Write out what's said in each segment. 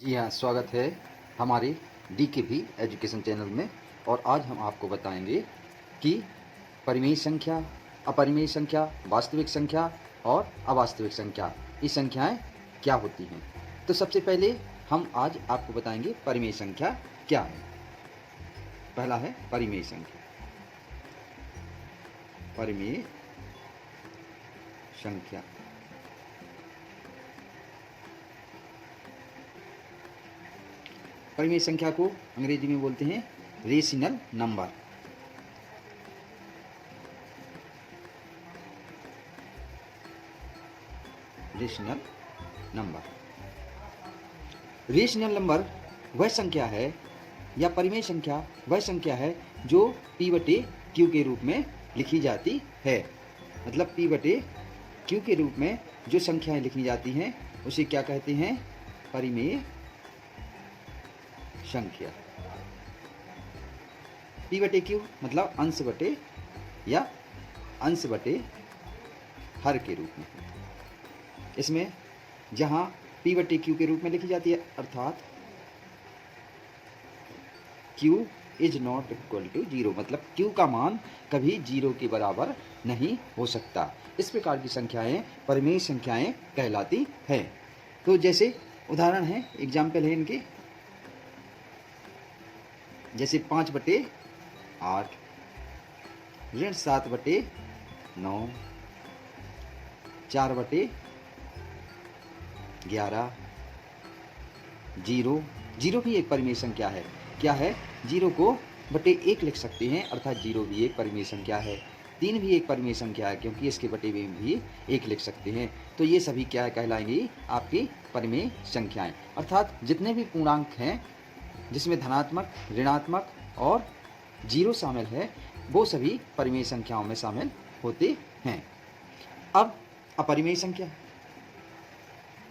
जी हाँ, स्वागत है हमारे DKV एजुकेशन चैनल में। और आज हम आपको बताएंगे कि परिमेय संख्या, अपरिमेय संख्या, वास्तविक संख्या और अवास्तविक संख्या, ये संख्याएं क्या होती हैं। तो सबसे पहले हम आज आपको बताएंगे परिमेय संख्या क्या है। पहला है परिमेय संख्या। परिमेय संख्या परिमेय संख्या को अंग्रेजी में बोलते हैं rational number. Rational number rational number वह संख्या है या परिमेय संख्या वह संख्या है जो P/Q के रूप में लिखी जाती है। मतलब P/Q के रूप में जो संख्याएं लिखी जाती हैं उसे क्या कहते हैं? परिमेय संख्या। P/Q मतलब अंश बटे या अंश बटे हर के रूप में। इसमें जहाँ P/Q के रूप में लिखी जाती है अर्थात Q is not equal to 0, मतलब Q का मान कभी 0 के बराबर नहीं हो सकता। इस प्रकार की संख्याएं परिमेय संख्याएं कहलाती हैं। तो जैसे उदाहरण है, एग्जाम्पल है इनके, जैसे 5/8, ऋण 7/9, 4/11, 0 भी एक परिमेय संख्या है। क्या है? 0 को बटे 1 लिख सकते हैं, अर्थात 0 भी एक परिमेय संख्या है। 3 भी एक परिमेय संख्या है क्योंकि इसके बटे में भी 1 लिख सकते हैं। तो ये सभी क्या कहलाएंगी? आपकी परिमेय संख्याएं। अर्थात जितने भी पूर्णांक हैं जिसमें धनात्मक, ऋणात्मक और 0 शामिल है वो सभी परिमेय संख्याओं में शामिल होते हैं। अब अपरिमेय संख्या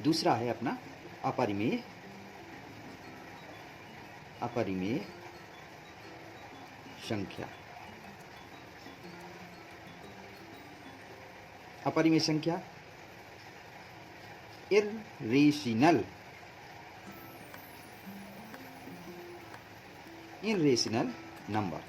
दूसरा है अपना अपरिमेय संख्या। अपरिमेय संख्या इर्रेशनल नंबर।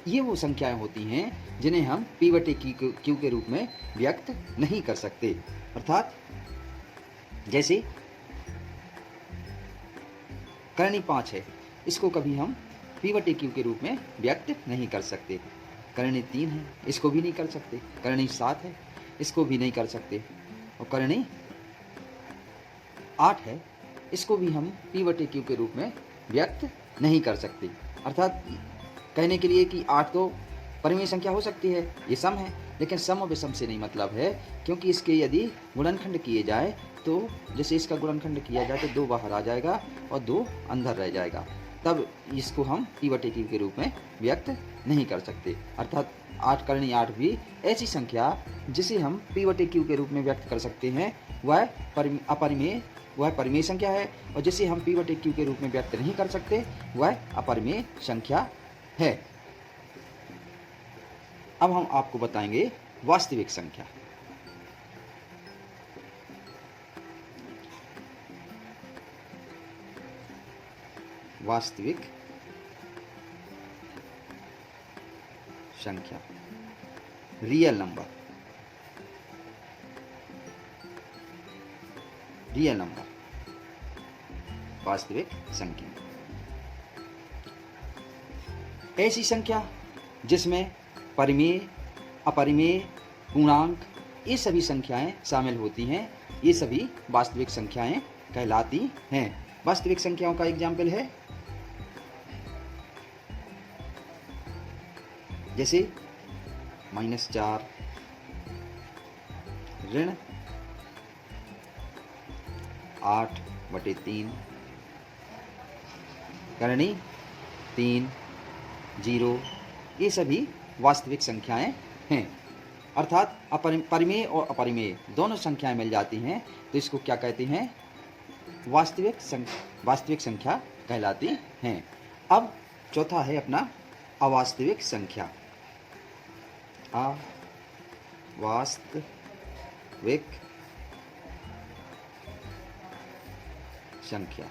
ये वो संख्याएं होती हैं जिन्हें हम P/Q के रूप में व्यक्त नहीं कर सकते। अर्थात जैसे करणी 5 है, इसको कभी हम P/Q के रूप में व्यक्त नहीं कर सकते। करणी 3 है, इसको भी नहीं कर सकते। करणी 7 है, इसको भी नहीं कर सकते। और करणी 8 है, इसको भी हम P/Q के रूप में व्यक्त नहीं कर सकते। अर्थात कहने के लिए कि 8 तो परिमेय संख्या हो सकती है, ये सम है, लेकिन सम और विषम से नहीं मतलब है, क्योंकि इसके यदि गुणनखंड किए जाए तो जैसे इसका गुणनखंड किया जाए तो 2 बाहर आ जाएगा और 2 अंदर रह जाएगा, तब इसको हम P/Q के रूप में व्यक्त नहीं कर सकते। अर्थात 8 करणी 8 भी ऐसी संख्या जिसे हम P/Q के रूप में व्यक्त कर सकते हैं, वह परिमेय संख्या है, और जिसे हम P/Q के रूप में व्यक्त नहीं कर सकते वह अपरिमेय संख्या है। अब हम आपको बताएंगे वास्तविक संख्या। वास्तविक संख्या, रियल नंबर। वास्तविक संख्या ऐसी संख्या जिसमें परिमेय, अपरिमेय, पूर्णांक, ये सभी संख्याएं शामिल होती हैं, ये सभी वास्तविक संख्याएं कहलाती हैं। वास्तविक संख्याओं का एग्जाम्पल है, जैसे -4, ऋण 8/3, करणी 3, 0, ये सभी वास्तविक संख्याएं हैं। अर्थात परिमेय और अपरिमेय दोनों संख्याएं मिल जाती हैं तो इसको क्या कहते हैं? वास्तविक संख्या कहलाती हैं। अब चौथा है अपना अवास्तविक संख्या। अवास्तविक संख्या।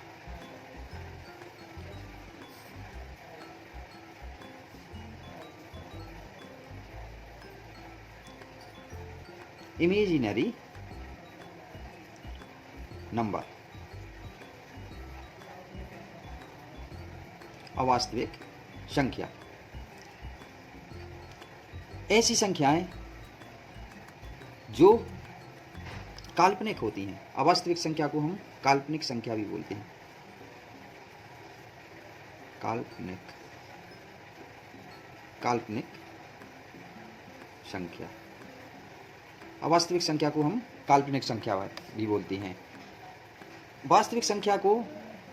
इमेजिनरी नंबर, अवास्तविक संख्या। ऐसी संख्याएं जो काल्पनिक होती हैं। अवास्तविक संख्या को हम काल्पनिक संख्या भी बोलते हैं। काल्पनिक संख्या। अवास्तविक संख्या को हम काल्पनिक संख्या भी बोलते हैं। वास्तविक संख्या को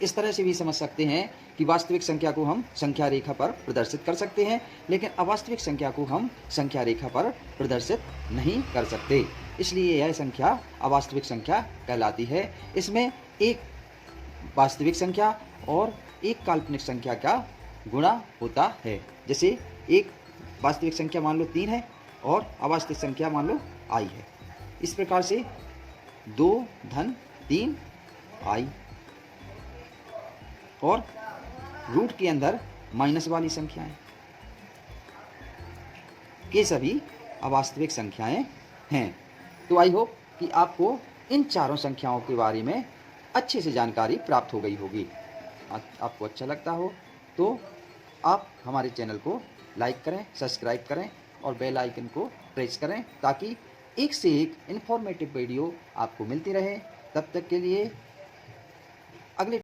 इस तरह से भी समझ सकते हैं कि वास्तविक संख्या को हम संख्या रेखा पर प्रदर्शित कर सकते हैं, लेकिन अवास्तविक संख्या को हम संख्या रेखा पर प्रदर्शित नहीं कर सकते। इसलिए यह संख्या अवास्तविक संख्या कहलाती है। इसमें एक वास्तविक संख्या और एक काल्पनिक संख्या का गुणा होता है। जैसे एक वास्तविक संख्या मान लो 3 है और अवास्तविक संख्या मान लो i है। इस प्रकार से 2 धन 3 i और रूट के अंदर माइनस वाली संख्याएं, ये सभी अवास्तविक संख्याएं हैं। तो आई होप कि आपको इन चारों संख्याओं के बारे में अच्छे से जानकारी प्राप्त हो गई होगी। आपको अच्छा लगता हो तो आप हमारे चैनल को लाइक करें, सब्सक्राइब करें और बेल आइकन को प्रेस करें ताकि एक से एक इन्फॉर्मेटिव वीडियो आपको मिलती रहे। तब तक के लिए